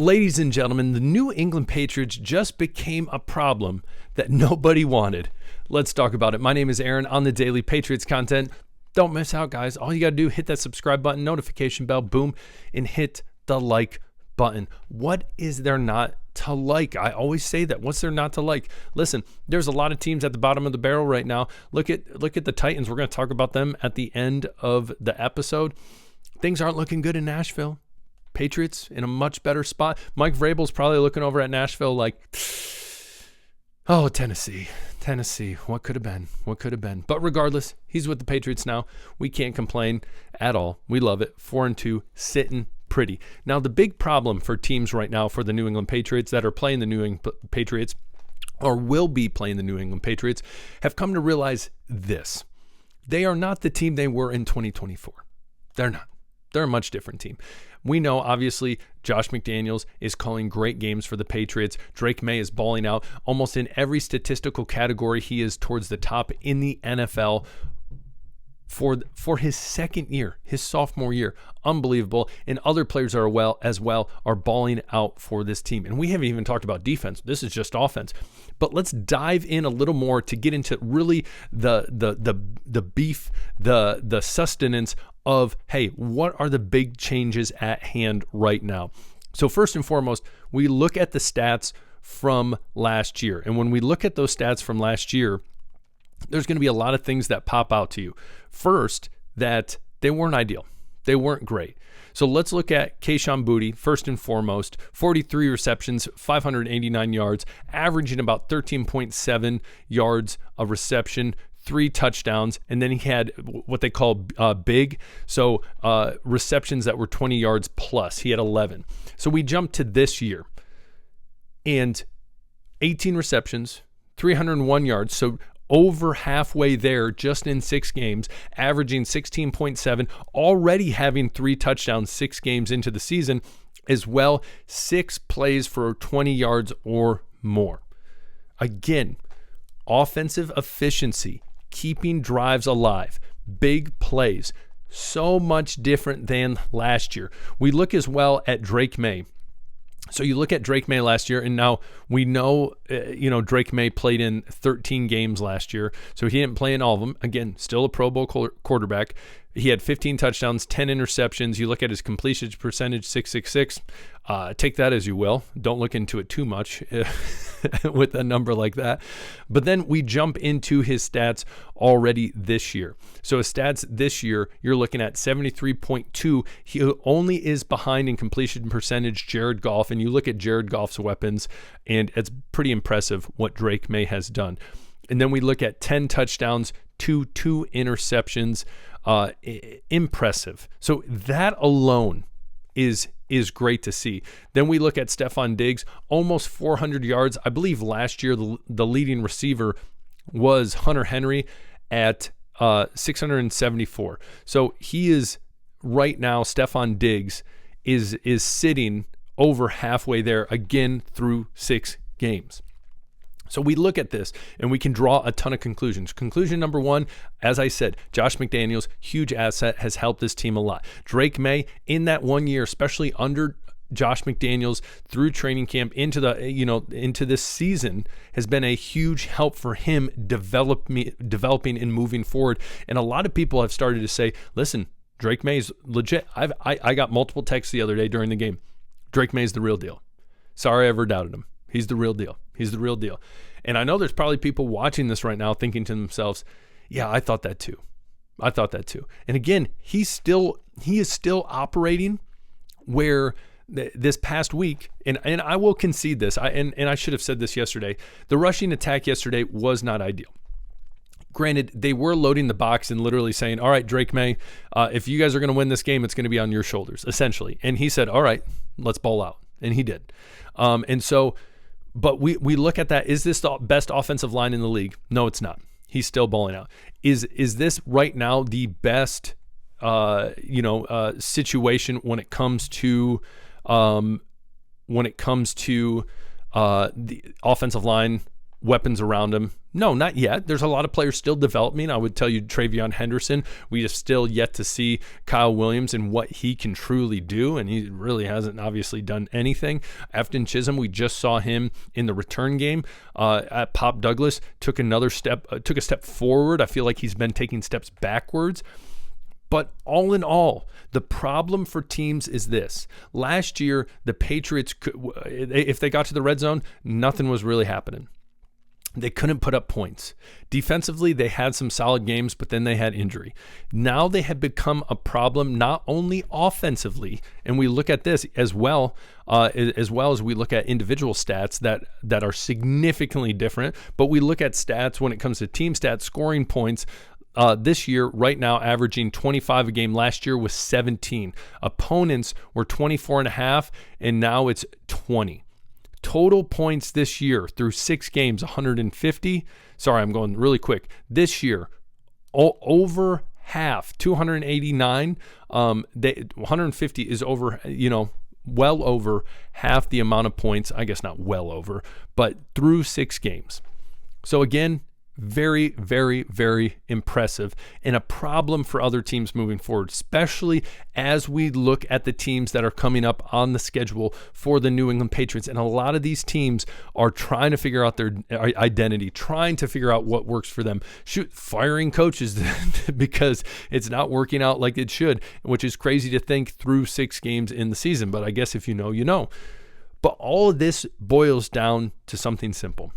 Ladies and gentlemen, the New England Patriots just became a problem that nobody wanted. Let's talk about it. My name is Aaron on the Daily Patriots content. Don't miss out, guys. All you got to do, hit that subscribe button, notification bell, boom, and hit the like button. What is there not to like? I always say that. What's there not to like? Listen, there's a lot of teams at the bottom of the barrel right now. Look at the Titans. We're going to talk about them at the end of the episode. Things aren't looking good in Nashville. Patriots in a much better spot. Mike Vrabel's probably looking over at Nashville like, oh, Tennessee, what could have been? But regardless, he's with the Patriots now. We can't complain at all. We love it. 4-2, sitting pretty. Now, the big problem for teams right now for the New England Patriots that are playing the New England Patriots or will be playing the New England Patriots have come to realize this. They are not the team they were in 2024. They're not. They're a much different team. We know, obviously, Josh McDaniels is calling great games for the Patriots. Drake May is balling out. Almost in every statistical category, he is towards the top in the NFL for his second year, his sophomore year. Unbelievable. And other players are are balling out for this team. And we haven't even talked about defense. This is just offense. But let's dive in a little more to get into really the beef, the sustenance of, hey, what are the big changes at hand right now? So first and foremost, we look at the stats from last year. And when we look at those stats from last year, there's going to be a lot of things that pop out to you. First, that they weren't ideal. They weren't great. So let's look at Kayshon Boutte, first and foremost, 43 receptions, 589 yards, averaging about 13.7 yards a reception, 3 touchdowns, and then he had what they call big, so receptions that were 20 yards plus. He had 11. So we jump to this year, and 18 receptions, 301 yards, so over halfway there just in 6 games, averaging 16.7, already having 3 touchdowns 6 games into the season, as well 6 plays for 20 yards or more. Again, offensive efficiency, keeping drives alive, big plays, so much different than last year. We look as well at Drake May. So you look at Drake May last year, and now we know, Drake May played in 13 games last year, so he didn't play in all of them. Again, still a Pro Bowl quarterback. He had 15 touchdowns, 10 interceptions. You look at his completion percentage, 666. Take that as you will. Don't look into it too much with a number like that. But then we jump into his stats already this year. So his stats this year, you're looking at 73.2. He only is behind in completion percentage Jared Goff. And you look at Jared Goff's weapons, and it's pretty impressive what Drake May has done. And then we look at 10 touchdowns, 2 interceptions. Impressive. So that alone is great to see. Then we look at Stefon Diggs, almost 400 yards. I believe last year the leading receiver was Hunter Henry at 674. So he is right now, Stefon Diggs is sitting over halfway there again through 6 games. So we look at this and we can draw a ton of conclusions. Conclusion number 1, as I said, Josh McDaniels, huge asset, has helped this team a lot. Drake May, in that 1 year, especially under Josh McDaniels through training camp into this season, has been a huge help for him developing and moving forward. And a lot of people have started to say, listen, Drake May's legit. I got multiple texts the other day during the game. Drake May's the real deal. Sorry I ever doubted him. He's the real deal. He's the real deal. And I know there's probably people watching this right now thinking to themselves, yeah, I thought that too. And again, he is still operating where this past week, and I will concede this, and I should have said this yesterday, the rushing attack yesterday was not ideal. Granted, they were loading the box and literally saying, all right, Drake May, if you guys are going to win this game, it's going to be on your shoulders, essentially. And he said, all right, let's ball out. And he did. But we look at that. Is this the best offensive line in the league? No, it's not. He's still balling out. Is this right now the best situation when it comes to the offensive line, weapons around him? No, not yet. There's a lot of players still developing. I would tell you Travion Henderson, we have still yet to see Kyle Williams and what he can truly do, and he really hasn't obviously done anything. Afton Chisholm, we just saw him in the return game at Pop Douglas, took a step forward. I feel like he's been taking steps backwards. But all in all, the problem for teams is this. Last year, the Patriots, if they got to the red zone, nothing was really happening. They couldn't put up points. Defensively, they had some solid games, but then they had injury. Now they have become a problem not only offensively, and we look at this as well as we look at individual stats that are significantly different, but we look at stats when it comes to team stats, scoring points. This year, right now, averaging 25 a game. Last year was 17. Opponents were 24.5, and now it's 20. Total points this year through 6 games, 150. Sorry, I'm going really quick. This year, over half, 289. 150 is over, well over half the amount of points. I guess not well over, but through 6 games. So again, very, very, very impressive, and a problem for other teams moving forward, especially as we look at the teams that are coming up on the schedule for the New England Patriots. And a lot of these teams are trying to figure out their identity, trying to figure out what works for them. Firing coaches because it's not working out like it should, which is crazy to think through 6 games in the season. But I guess if you know, you know. But all of this boils down to something simple.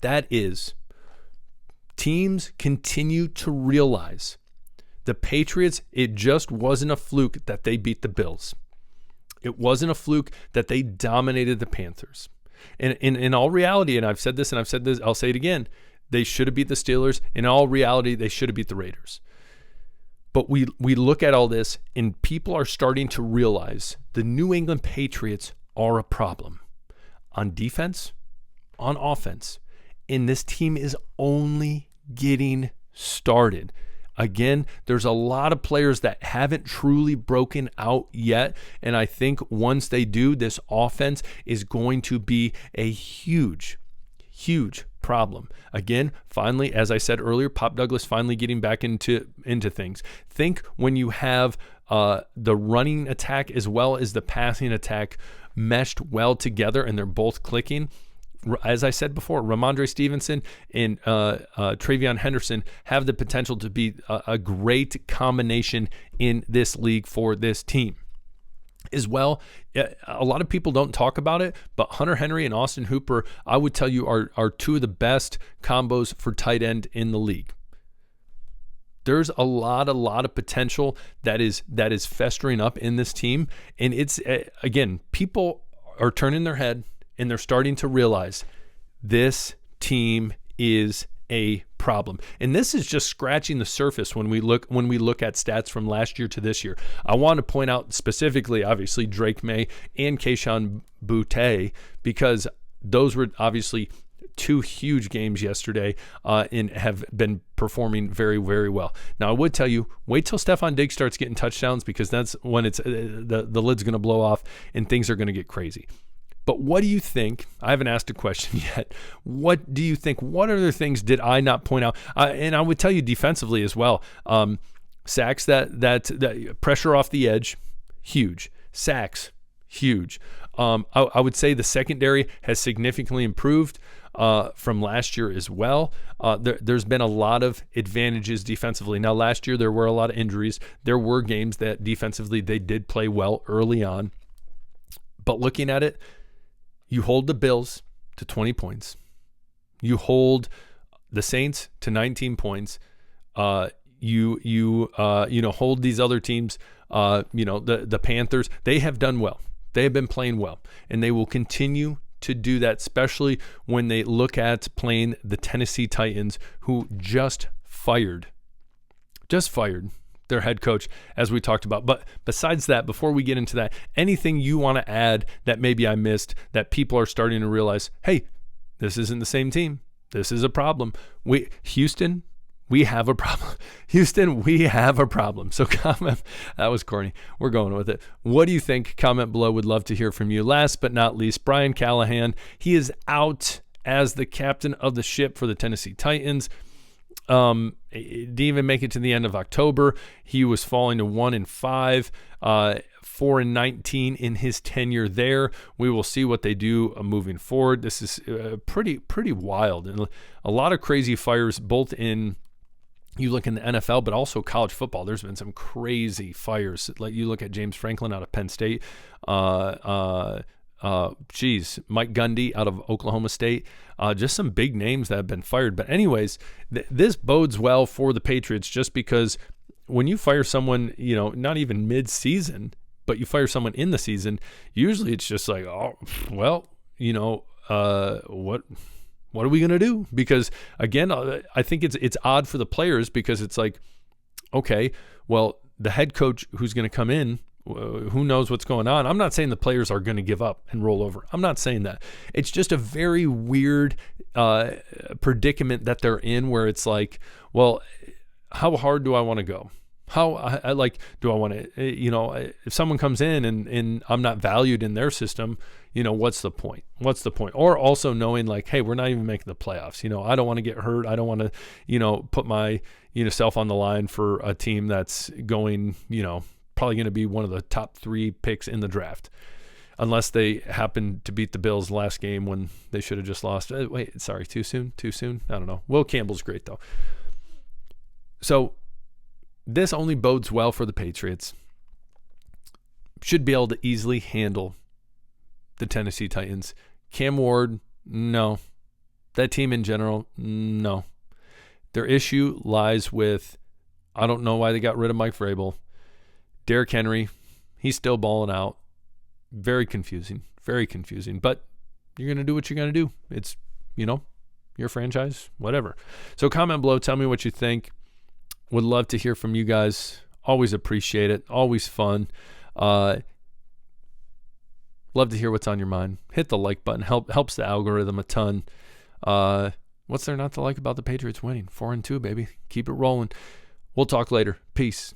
That is, teams continue to realize the Patriots, it just wasn't a fluke that they beat the Bills. It wasn't a fluke that they dominated the Panthers. And in all reality, and I've said this, I'll say it again, they should have beat the Steelers. In all reality, they should have beat the Raiders. But we look at all this, and people are starting to realize the New England Patriots are a problem on defense, on offense. And this team is only getting started. Again, there's a lot of players that haven't truly broken out yet. And I think once they do, this offense is going to be a huge, huge problem. Again, finally, as I said earlier, Pop Douglas finally getting back into things. Think when you have the running attack as well as the passing attack meshed well together and they're both clicking. As I said before, Ramondre Stevenson and Travion Henderson have the potential to be a great combination in this league for this team. As well, a lot of people don't talk about it, but Hunter Henry and Austin Hooper, I would tell you, are 2 of the best combos for tight end in the league. There's a lot of potential that is festering up in this team, and it's again, people are turning their head. And they're starting to realize this team is a problem. And this is just scratching the surface when we look at stats from last year to this year. I want to point out specifically, obviously, Drake May and Kayshon Boutte, because those were obviously 2 huge games yesterday and have been performing very, very well. Now, I would tell you, wait till Stephon Diggs starts getting touchdowns, because that's when it's the lid's going to blow off and things are going to get crazy. But what do you think? I haven't asked a question yet. What do you think? What other things did I not point out? And I would tell you defensively as well. Sacks, that pressure off the edge, huge. Sacks, huge. I would say the secondary has significantly improved from last year as well. There's been a lot of advantages defensively. Now, last year there were a lot of injuries. There were games that defensively they did play well early on. But looking at it, you hold the Bills to 20 points. You hold the Saints to 19 points. You hold these other teams. The Panthers. They have done well. They have been playing well, and they will continue to do that, especially when they look at playing the Tennessee Titans, who just fired their head coach, as we talked about. But besides that, before we get into that, anything you want to add that maybe I missed that people are starting to realize, hey, this isn't the same team. This is a problem. Houston, we have a problem. Houston, we have a problem. So comment. That was corny. We're going with it. What do you think? Comment below. Would love to hear from you. Last but not least, Brian Callahan. He is out as the captain of the ship for the Tennessee Titans. It didn't even make it to the end of October. He was falling to 1-5, 4-19 in his tenure there. We will see what they do moving forward. This is pretty wild, and a lot of crazy fires, both in, you look in the NFL, but also college football. There's been some crazy fires. Like you look at James Franklin out of Penn State, Mike Gundy out of Oklahoma State, just some big names that have been fired. But anyways, this bodes well for the Patriots, just because when you fire someone, not even mid-season, but you fire someone in the season, usually it's just like, oh, well, what are we going to do? Because again, I think it's odd for the players, because it's like, okay, well, the head coach who's going to come in, who knows what's going on. I'm not saying the players are going to give up and roll over. I'm not saying that. It's just a very weird predicament that they're in, where it's like, well, how hard do I want to go? Do I want to, if someone comes in and I'm not valued in their system, what's the point? Or also knowing like, hey, we're not even making the playoffs. I don't want to get hurt. I don't want to, put my, self on the line for a team that's going, probably going to be one of the top 3 picks in the draft, unless they happen to beat the Bills last game when they should have just lost. Too soon? I don't know. Will Campbell's great though. So this only bodes well for the Patriots. Should be able to easily handle the Tennessee Titans. Cam Ward, no. That team in general, no. Their issue lies with, I don't know why they got rid of Mike Vrabel. Derrick Henry, he's still balling out. Very confusing. But you're going to do what you're going to do. It's, your franchise, whatever. So comment below. Tell me what you think. Would love to hear from you guys. Always appreciate it. Always fun. Love to hear what's on your mind. Hit the like button. Helps the algorithm a ton. What's there not to like about the Patriots winning? 4-2, baby. Keep it rolling. We'll talk later. Peace.